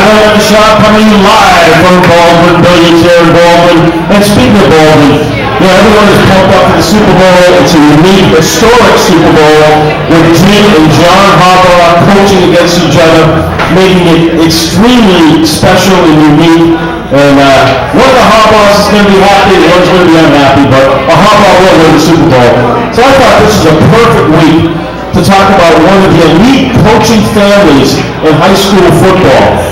Howie at the shop coming live from Baldwin Billiards here in Baldwin. And speaking of Baldwin, everyone is pumped up for the Super Bowl. It's a unique, historic Super Bowl with Jim and John Harbaugh coaching against each other, making it extremely special and unique. And one of the Harbaughs is going to be happy, and one's going to be unhappy, but a Harbaugh will win the Super Bowl. So I thought this was a perfect week to talk about one of the elite coaching families in high school football.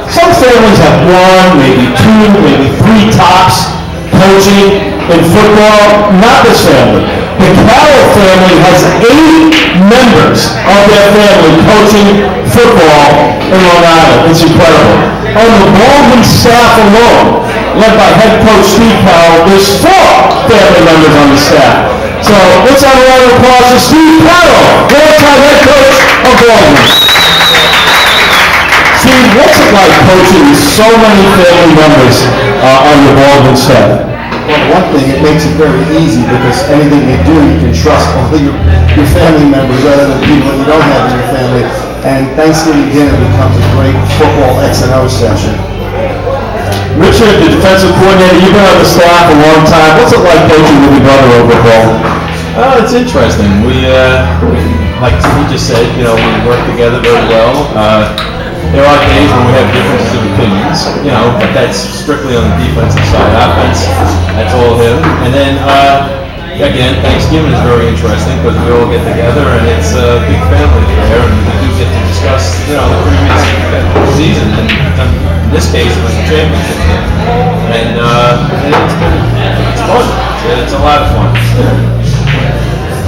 Some families have one, maybe two, maybe three tops coaching in football. Not this family. The Carroll family has 8 members of their family coaching football in Long Island. It's incredible. On the Baldwin staff alone, led by head coach Steve Carroll, there's 4 family members on the staff. So let's have a round of applause for Steve Carroll, four-time head coach of Baldwin. Steve, what's it like coaching so many family members on your Baldwin staff? Well, one thing, it makes it very easy because anything you do, you can trust all your family members rather than people that you don't have in your family. And Thanksgiving dinner becomes a great football X&O session. Richard, the defensive coordinator, you've been on the staff a long time. What's it like coaching with your brother over at Baldwin? It's interesting. We, like he just said, we work together very well. There are days when we have differences of opinions, but that's strictly on the defensive side. Offense, that's all him. And then, again, Thanksgiving is very interesting because we all get together and it's a big family there, and we do get to discuss, the previous season. And in this case, it was the championship game. And it's fun. It's a lot of fun.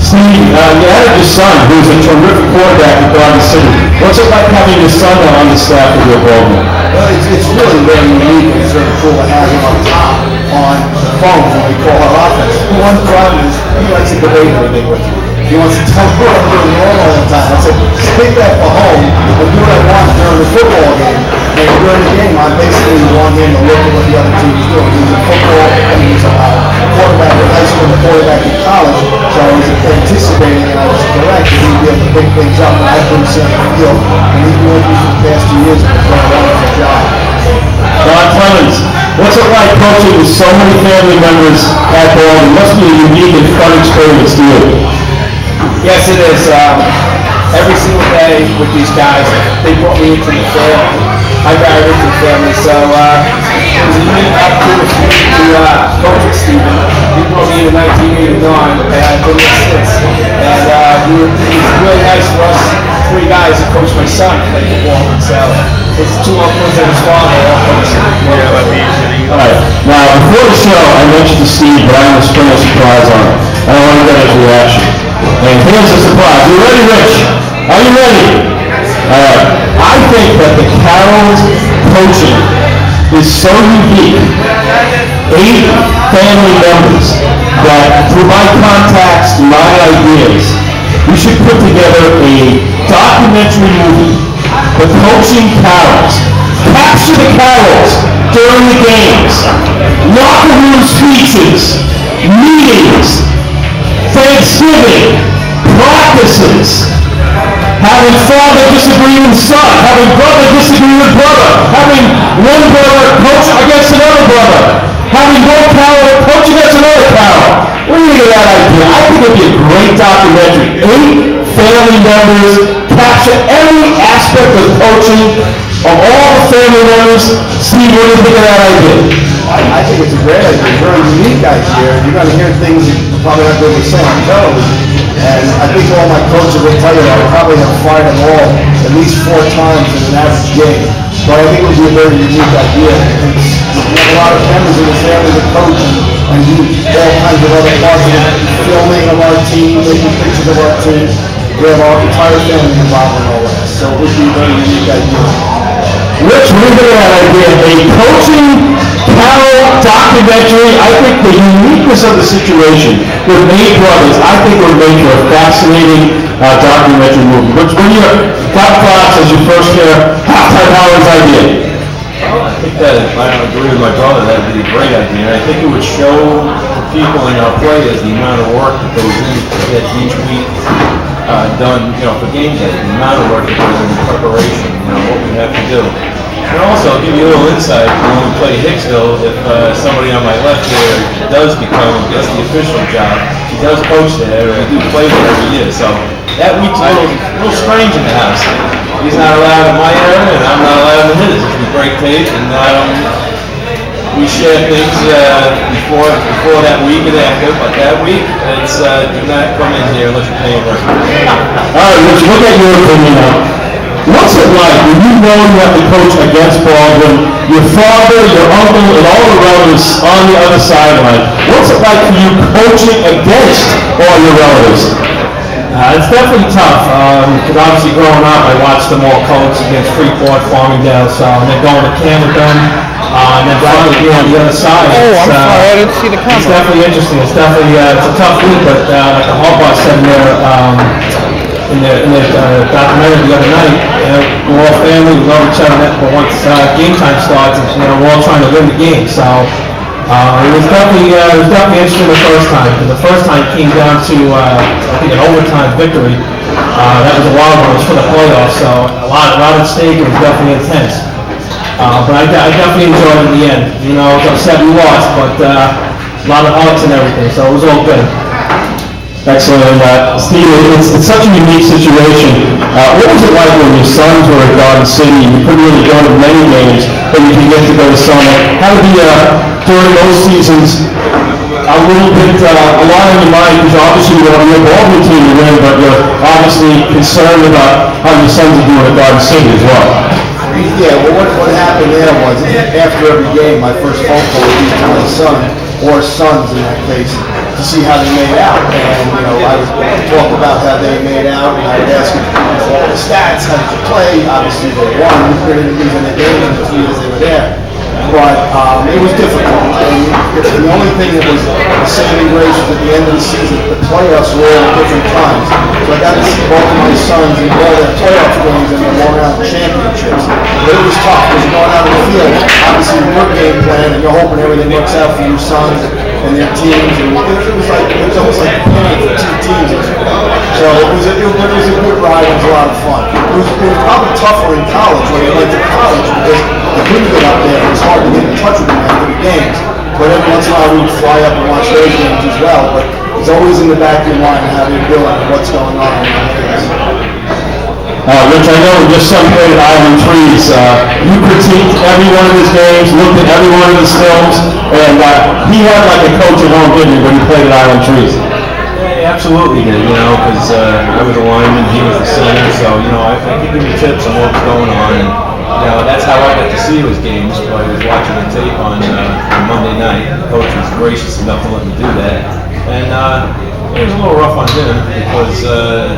Steve, you had your son, who's a terrific quarterback at Garden City. What's it like having your son on the staff with your Baldwin? Well, it's really very unique and sort of cool to have him up top on the phone when we call our offense. One problem is he likes to debate everything with you. He wants to tell me what I'm doing wrong all the time. I said, take that for home and do what I want during the football game. And during the game, I basically want him to look at what the other team is doing. He's a football, and he's a quarterback in high school and a quarterback in college. So I was anticipating, and I was correct, that he'd be able to pick things up. And I couldn't see the field. And he's been with me for the past 2 years and he's done a wonderful job. Ron Clemens, what's it like coaching with so many family members at Baldwin? It must be a unique and fun experience to you. Yes, it is. Every single day with these guys, they brought me into the family. I married into the family, so it was a unique opportunity to coach with Stephen. He brought me in 1989, and I've been here since. And it was really nice for us 3 guys to coach my son play football. So it's 2 uncles and his father all coaching. All right. Now, before the show, I mentioned to Steve, but I'm going to spring a surprise on him. I don't want to get his reaction. And here's the surprise. You ready, Rich? Are you ready? All right. I think that the Carrolls coaching is so unique. 8 family members that, through my contacts, my ideas, we should put together a documentary movie, The Coaching Carrolls. Capture the Carrolls during the games, locker room speeches, meetings, Thanksgiving, practices, having father disagree with son, having brother disagree with brother, having one brother coach against another brother, having one Carroll coach against another Carroll. What do you think of that idea? I think it would be a great documentary. 8 family members capture every aspect of coaching of all the family members. Steve, what do you think of that idea? I think it's a great idea, a very unique idea. You're going to hear things you're probably not going to say on television. And I think all my coaches will tell you that I probably have fired them all at least 4 times in an average game. But I think it would be a very unique idea. We have a lot of members in the family that coach and do all kinds of other parts of it, filming of our team, taking pictures of our team. We have our entire family involved in all that. So it would be a very unique idea. Rich, what do you think of that idea? A coaching Carroll documentary. I think the uniqueness of the situation with 8 brothers, I think would make for a fascinating documentary movie. Rich, what are your top thoughts as you first hear Halftime Howard's idea? I think that I agree with my brother. That would be a great idea. And I think it would show people in our players the amount of work that goes into get each week done, for game day. The amount of work that goes into preparation, what we have to do. And also, I'll give you a little insight, when we play Hicksville, if somebody on my left here gets the official job, he does coach there, and we do play there every year, so that week's a little strange in the house. He's not allowed in my area, and I'm not allowed in his. We break tape, and we share things before that week and after, but that week, it's do not come in here unless you're paying rent. All right, Rich, look at your opinion now. What's it like when you know you have to coach against Baldwin, your father, your uncle, and all the relatives on the other sideline? What's it like for you coaching against all your relatives? It's definitely tough, because obviously growing up, I watched them all coach against Freeport, Farmingdale, and then going to camp with them, and then finally being on the other side. Oh, I'm sorry, I didn't see the camera. It's definitely interesting. It's definitely it's a tough week, but like the Harbaugh said in their documentary the other night, we're all family, we love each other, but once game time starts, we're all trying to win the game. So it was definitely interesting the first time, because the first time came down to I think an overtime victory. That was a wild one. It was for the playoffs, so a lot at stake. It was definitely intense. But I definitely enjoyed it in the end. It was upset we lost, but a lot of hugs and everything, so it was all good. Excellent. And Steve, it's such a unique situation. What was it like when your sons were at Garden City? You couldn't really go to many games, but you could get to go to some. How did during those seasons, a little bit, a lot on your mind, because obviously you want your Baldwin team to win, but you're obviously concerned about how your sons are doing at Garden City as well. Yeah, well, what happened there was, after every game, my first phone call would be to my son, or sons in that case, to see how they made out. And, I would talk about how they made out, and I would ask them all the stats, how did you play? Obviously, they won. We didn't lose any games in the 2 years they were there. But it was difficult. And the only thing that was the saving grace was at the end of the season, the playoffs were all at different times. So I got to see both of my sons in all their playoff games and their worn-out championships. But it was tough because you're going out on the field, obviously with your game plan, and you're hoping everything works out for your sons and their teams. And it was almost like playing for two teams. So it was a good ride. It was a lot of fun. It was probably tougher in college when I went to college because I couldn't get up there. It was hard to get in touch with them after the games. But every once in a while we'd fly up and watch those games as well. But it's always in the back of your mind how they're doing and what's going on in the games. Rich, I know we just celebrated Island Trees. You critiqued every one of his games, looked at every one of his films, and he had like a coach at home, didn't he, when he played at Island Trees? Yeah, he absolutely did, because I was a lineman, he was the center, so, I could give you tips on what was going on, and, that's how I got to see his games, but I was watching the tape on Monday night. The coach was gracious enough to let me do that, and it was a little rough on him, because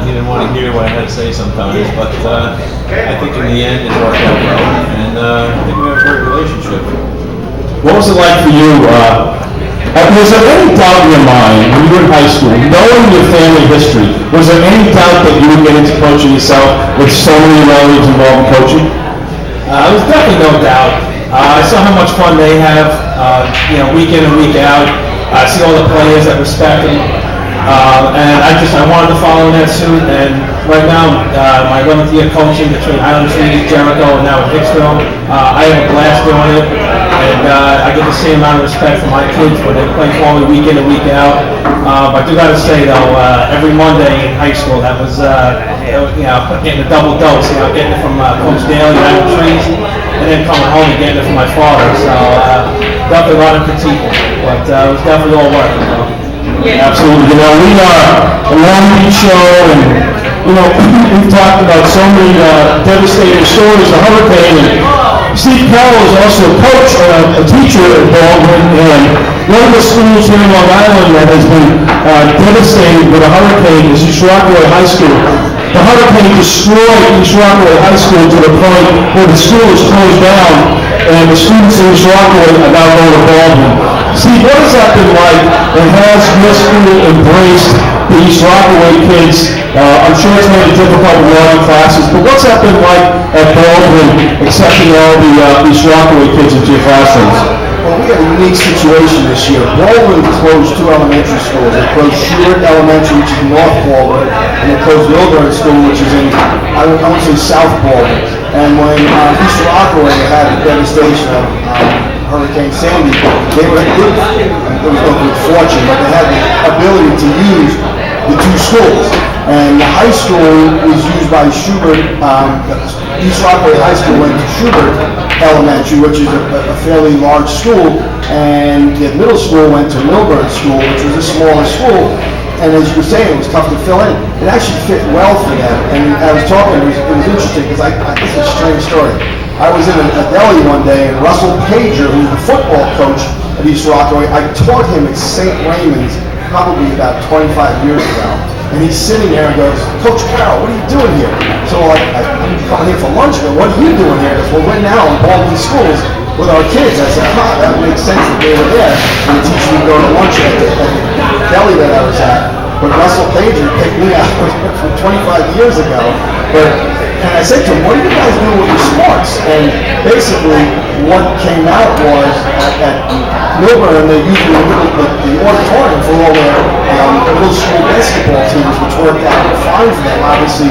he didn't want to hear what I had to say sometimes, but I think in the end it worked out well, and I think we have a great relationship. What was it like for you? Was there any doubt in your mind when you were in high school, knowing your family history, was there any doubt that you would get into coaching yourself with so many relatives involved in coaching? There's definitely no doubt. I saw how much fun they have, week in and week out. I see all the players that respect them, and I wanted to follow in that suit. And right now, my 11th year coaching between Island Trees, Jericho, and now at Hicksville, I have a blast doing it, and I get the same amount of respect for my kids when they play for me week in and week out. But I do got to say though, every Monday in high school, that was getting a double dose. Getting it from Coach Daly at Island Trees, and then coming home and getting it from my father. So definitely a lot of critique, but it was definitely all worth it. Absolutely. We are a Long Beach show, and we've talked about so many devastating stories. The hurricane, and Steve Carroll is also a coach, a teacher at Baldwin, and one of the schools here in Long Island that has been devastated with a hurricane is East Rockaway High School. The hurricane destroyed East Rockaway High School to the point where the school is closed down, and the students in East Rockaway are now going to Baldwin. Steve, what has that been like, and has your school embraced the East Rockaway kids? I'm sure it's made it difficult with long classes, but what's that been like at Baldwin, accepting all the East Rockaway kids into your classrooms? Well, we had a unique situation this year. Baldwin closed two elementary schools. They closed Sheward Elementary, which is in North Baldwin, and they closed Milburn School, which is in, I would say, South Baldwin. And when East Rockaway had the devastation of Hurricane Sandy, they were good. There was no good fortune, but they had the ability to use the two schools. And the high school was used by Schubert, East Rockaway High School went to Schubert Elementary, which is a fairly large school, and the middle school went to Milburn School, which was a smaller school. And as you were saying, it was tough to fill in. It actually fit well for them. And I was talking, it was interesting, because this is a strange story. I was in a deli one day, and Russell Pager, who's the football coach at East Rockaway, I taught him at St. Raymond's probably about 25 years ago. And he's sitting there and goes, Coach Carroll, what are you doing here? So I'm coming here for lunch, but what are you doing here? He goes, well, we're now involved in schools with our kids. I said, that makes sense that they were there. And the teacher would go to lunch at the deli that I was at. But Russell Pager picked me out from 25 years ago. And I said to him, what do you guys do with your sports? And basically, what came out was at Milburn, they used the auditorium for all their middle school basketball teams, which worked out fine for them, obviously,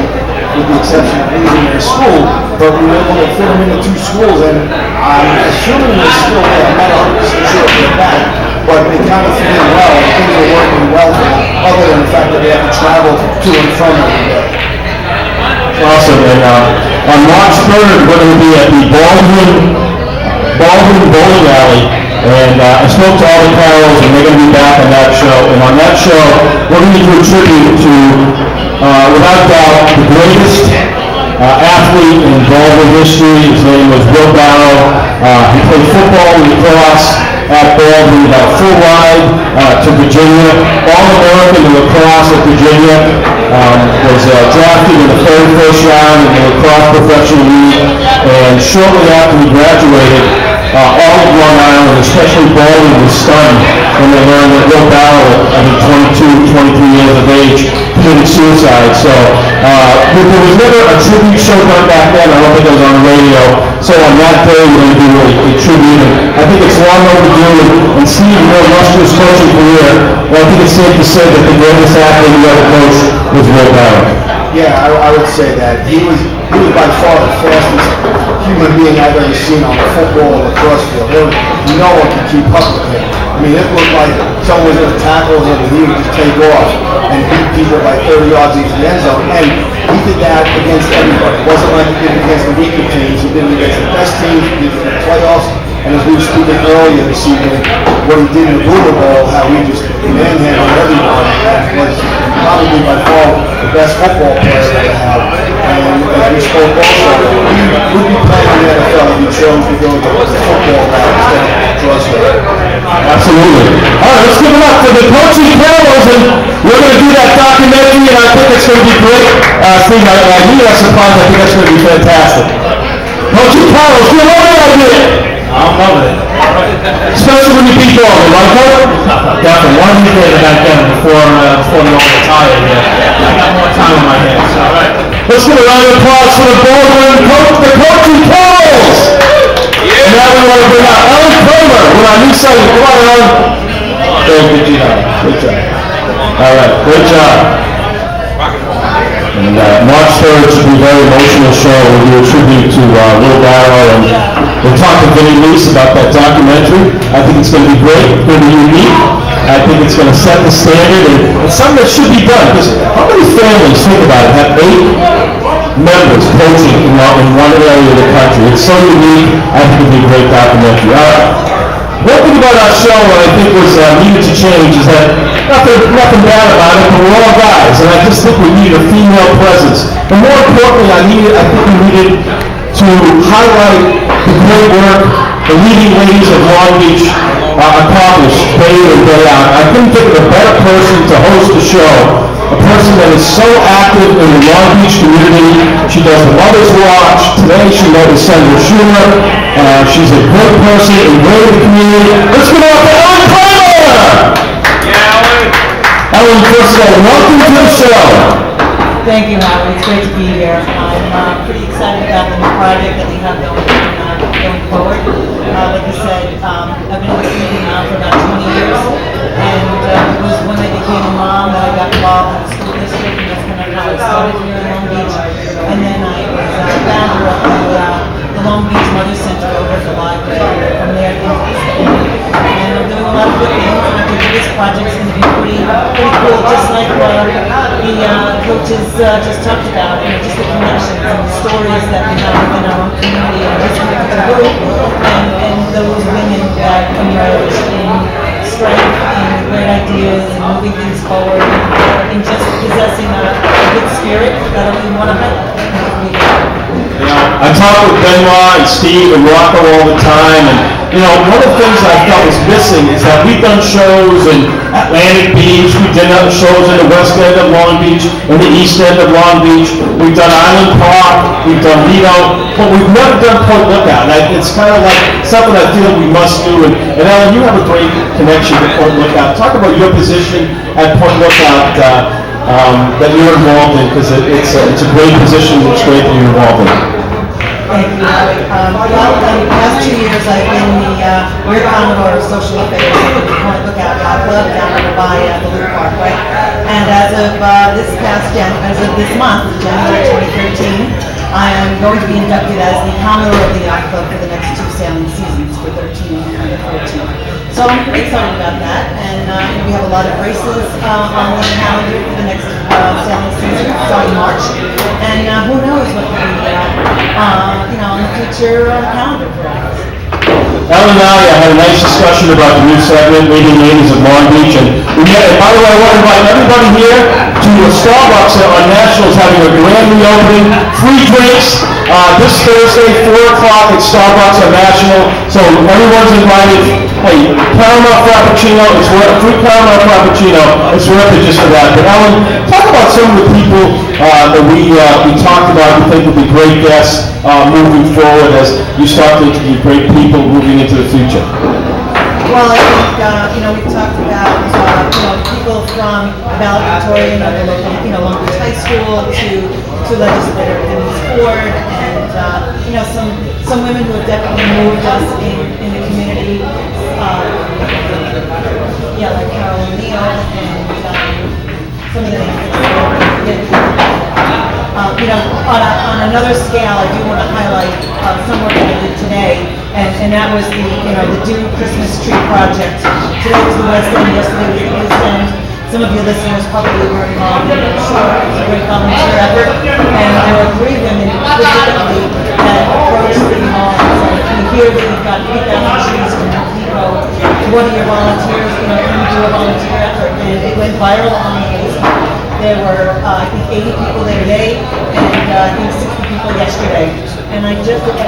with the exception of losing their school. But we were able to fit them into two schools, and I'm assuming they're still there. I'm not 100% sure about that. But they kind of fit in well, and things are working well for them, other than the fact that they have to travel to and from every day. Awesome, and on March 3rd, we're going to be at the Baldwin Bowling Alley, and I spoke to all the Carrolls, and they're going to be back on that show. And on that show, we're going to do a tribute to, without doubt, the greatest athlete in Baldwin history. His name was Will Barrow. He played football and lacrosse at Baldwin, got a full ride to Virginia, All-American in lacrosse at Virginia, was drafted in the very first round in the lacrosse professional league, and shortly after he graduated, all of Long Island, especially Baldwin, was stunned when they learned that Will Barrow, I think 22, 23 years of age, committed suicide. So there was never a tribute show done back then. I don't think it was on the radio. So on that day, we're going to do a tribute. And I think it's long overdue. And Steve, your illustrious coaching career, well, I think it's safe to say that the greatest athlete you ever coached was Will Barrow. Yeah, I would say that. He was by far the fastest human being I've ever seen on a football or lacrosse field. No one could keep up with him. I mean, it looked like someone was going to tackle him and he would just take off and beat people by 30 yards into the end zone. And he did that against everybody. It wasn't like he did it against the weaker teams. He did it against the best teams. He did it in the playoffs. And as we were speaking earlier this evening, what he did in the Boomer Bowl, how he just manhandled everyone, was probably by far the best football player that I have. And as we spoke also, he would be playing in the NFL if he chose to go to the football route instead of lacrosse route. Absolutely. All right, let's give it up for the Coaching Carrolls, and we're going to do that documentary, and I think it's going to be great. Steve, I knew that surprise. I think that's going to be fantastic. Coaching Carrolls, you love that idea. I'm loving it. Especially when you beat Baldwin, right, Coach? Definitely. One of these days I got done before they all retire here. I got more time on my hands. All right. Let's give a round of applause for the Baldwin the Coaching Carrolls. And now we want to bring out Ellen Kramer with our new segment. Come on, Ellen. Good job. Good job. All right, great job. And March 3rd should be a very emotional show. We'll do a tribute to Will Barrow, and we'll talk to Vinnie Lease about that documentary. I think it's going to be great. It's going to be unique. I think it's going to set the standard, and it's something that should be done. Because how many families, think about it, have 8 members coaching in one area of the country? It's so unique. I think it'll be a great documentary. All right. One thing about our show that I think was needed to change is that nothing bad about it, but we're all guys, and I just think we need a female presence. And more importantly, I think we needed to highlight the great work the leading ladies of Long Beach accomplish day in and day out. I couldn't think of a better person to host the show, a person that is so active in the Long Beach community. She does the Mother's Watch. Today she met with Senator Schumer. She's a good person in the community. Let's give it up for Ellen Kramer! Ellen, first of all, welcome to the show. Thank you, Howie. It's great to be here. I'm pretty excited about the new project that we have going forward. Like I said, I've been in the community now for about 20 years, and it was when I became a mom that I got involved in the school district, and that's kind of how it started here in Long Beach. And then I was founder of the Long Beach Mother Center a library from there into this community. And I'm doing a lot of good things, and I think that this project's going to be pretty cool, just like the coaches just talked about, just the connections and the stories that we have within our own community, and just the group, and those women that emerge in strength and great ideas and moving things forward and just possessing a good spirit that we want to highlight. I talk with Benoit and Steve and Rocco all the time, and one of the things I felt was missing is that we've done shows in Atlantic Beach, we've done shows in the west end of Long Beach, in the east end of Long Beach, we've done Island Park, we've done Lido, but we've never done Point Lookout. And it's kind of like something I feel we must do. And Ellen, you have a great connection to Point Lookout. Talk about your position at Point Lookout that you're involved in, because it's a great position. It's great that you're involved in. Thank you, Howie. Well, in the past 2 years, I've been the Rear Commodore of Social Affairs at the Point Lookout Yacht Club down over by the Loop Parkway. And as of this month, January 2013, I am going to be inducted as the Commodore of the Yacht Club for the next 2 sailing seasons, for 13 and 14. So I'm pretty excited about that, and we have a lot of races on the calendar for the next sailing season, starting March. And who knows what will be on the future calendar for us. Ellen and I had a nice discussion about the new segment, Leading Ladies of Long Beach, and by the way, I want to invite everybody here to Starbucks on Nationals having a grand reopening, free drinks, this Thursday, 4 o'clock at Starbucks on National, so everyone's invited. Hey, caramel frappuccino, it's worth free caramel frappuccino, it's worth it just for that. But Ellen, talk about some of the people that we talked about, we think would be great guests moving forward as you start to interview great people moving into the future. Well, I think, we've talked about, people from valedictorian of the local, Long Beach High School to legislator Denise Ford, and, some women who have definitely moved us in the community, like Carol O'Neill, and some of the names on another scale, I do want to highlight some work that I did today, and that was the Dune Christmas Tree Project. Today was the West End, yesterday was the East End. Some of your listeners probably were involved in it. I'm sure it was a great volunteer effort, and there were 3 women specifically that approached the hall and said, "We hear that you've got 3,000 trees from Home Depot. What are your volunteers? Can you do a volunteer effort?" And it went viral on Facebook. There were, I think, 80 people there today, and I think 60 people yesterday. And I just wanted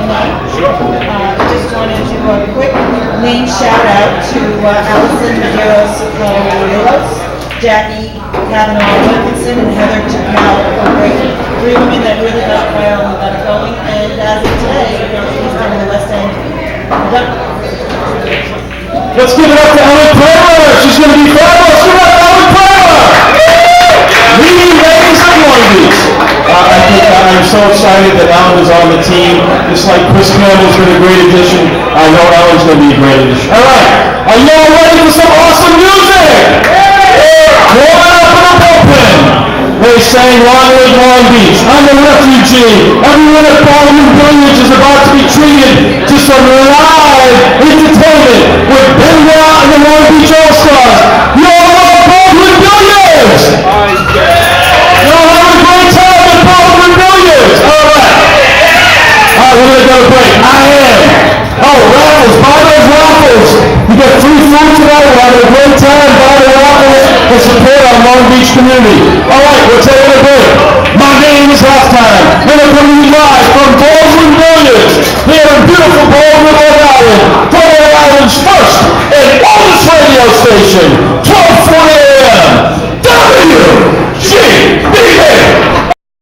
to do a quick name shout out to Allison Medeiros, Jackie Kavanaugh Wilkinson, and Heather Chappelle. 3 women that really got viral and got it going. And as of today, he's from the West End. Let's give it up to Ellen Kramer. She's going to be fabulous. Give it up to Ellen Kramer. Leading Ladies of Long Beach. I think I'm so excited that Ellen is on the team. Just like Chris Campbell's been a great addition, I know Ellen's going to be a great addition. All right, are you all ready for some awesome music? Warm up in the bullpen. They sang Long Live Long Beach. I'm a refugee. Everyone at Baldwin Billiards is about to be treated to some live entertainment with Benoit and the Long Beach All-Stars. You all love Baldwin Billiards! You're having a great time at Baldwin Billiards! Alright, we're going to go to break. I am. Oh, raffles. Buy those raffles. You get free food tonight. We're having a great time. Buy the raffles and support our Long Beach community. Alright, we're taking a break. My name is Halftime. We're going to be live.